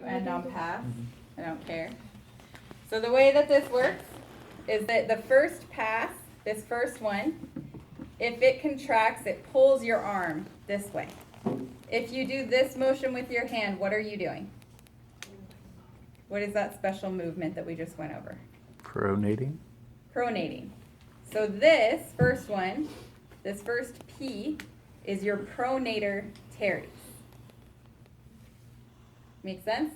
You end on pass. I don't care. So the way that this works is that the first pass, this first one, if it contracts, it pulls your arm this way. If you do this motion with your hand, what are you doing? What is that special movement that we just went over? Pronating. Pronating. So this first one, this first P, is your pronator teres. Make sense?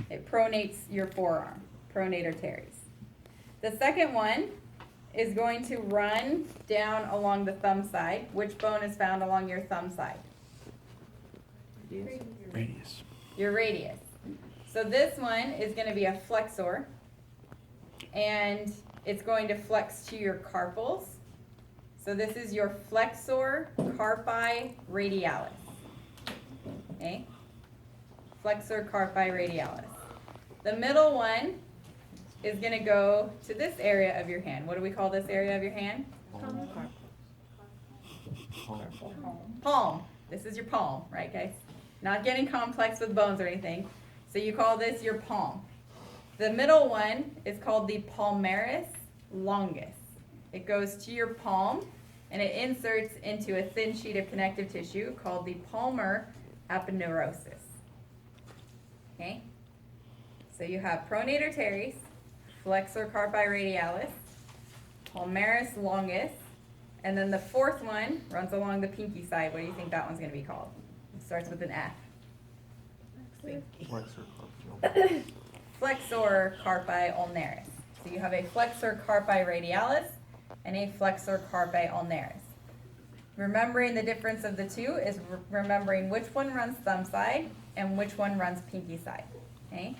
It pronates your forearm, pronator teres. The second one is going to run down along the thumb side. Which bone is found along your thumb side? Radius. Your radius. So this one is going to be a flexor, and it's going to flex to your carpals. So this is your flexor carpi radialis. Okay? Flexor carpi radialis. The middle one is going to go to this area of your hand. What do we call this area of your hand? Palm. This is your palm, right, guys? Not getting complex with bones or anything. So you call this your palm. The middle one is called the palmaris longus. It goes to your palm and it inserts into a thin sheet of connective tissue called the palmar aponeurosis. Okay? So you have pronator teres, flexor carpi radialis, palmaris longus, and then the fourth one runs along the pinky side. What do you think that one's going to be called? It starts with an F. Flexor carpi ulnaris. So you have a flexor carpi radialis and a flexor carpi ulnaris. Remembering the difference of the two is remembering which one runs thumb side and which one runs pinky side. Okay?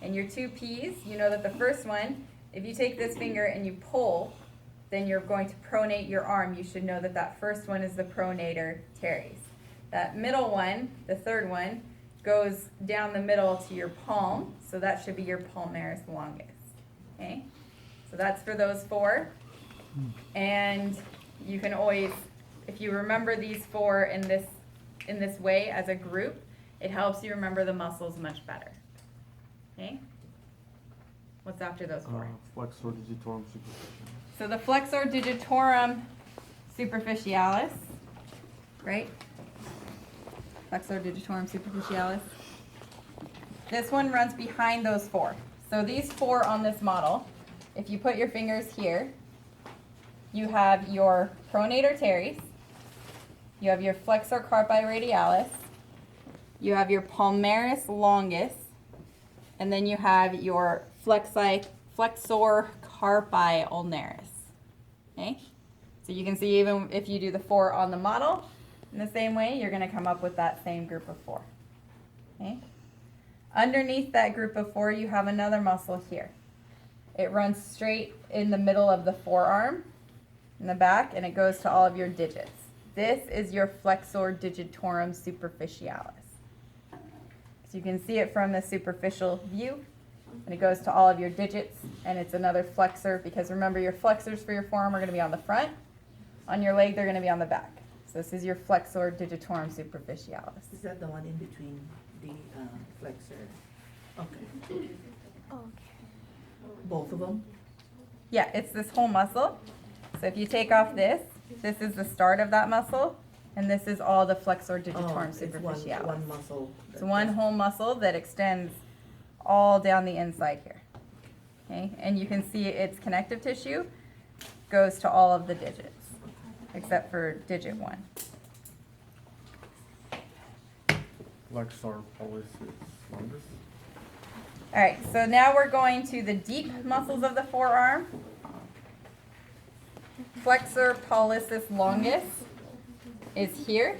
And your two P's, you know that the first one, if you take this finger and you pull, then you're going to pronate your arm. You should know that that first one is the pronator teres. That middle one, the third one, goes down the middle to your palm, so that should be your palmaris longus. Okay? So that's for those four. And you can always, if you remember these four in this way as a group, it helps you remember the muscles much better. Okay? What's after those four? Flexor digitorum superficialis. So the flexor digitorum superficialis, right? Flexor digitorum superficialis. This one runs behind those four. So these four on this model, if you put your fingers here, you have your pronator teres, you have your flexor carpi radialis, you have your palmaris longus, and then you have your flexor carpi ulnaris. Okay? So you can see even if you do the four on the model, in the same way, you're going to come up with that same group of four. Okay? Underneath that group of four, you have another muscle here. It runs straight in the middle of the forearm, in the back, and it goes to all of your digits. This is your flexor digitorum superficialis. So you can see it from the superficial view, and it goes to all of your digits, and it's another flexor, because remember your flexors for your forearm are going to be on the front. On your leg, they're going to be on the back. So this is your flexor digitorum superficialis. Is that the one in between the flexor? Okay. Both of them? Yeah, it's this whole muscle. So if you take off this is the start of that muscle, and this is all the flexor digitorum It's superficialis. one muscle. It's one whole muscle that extends all down the inside here. Okay, and you can see its connective tissue goes to all of the digits, except for digit 1. Flexor pollicis longus. All right, so now we're going to the deep muscles of the forearm. Flexor pollicis longus is here.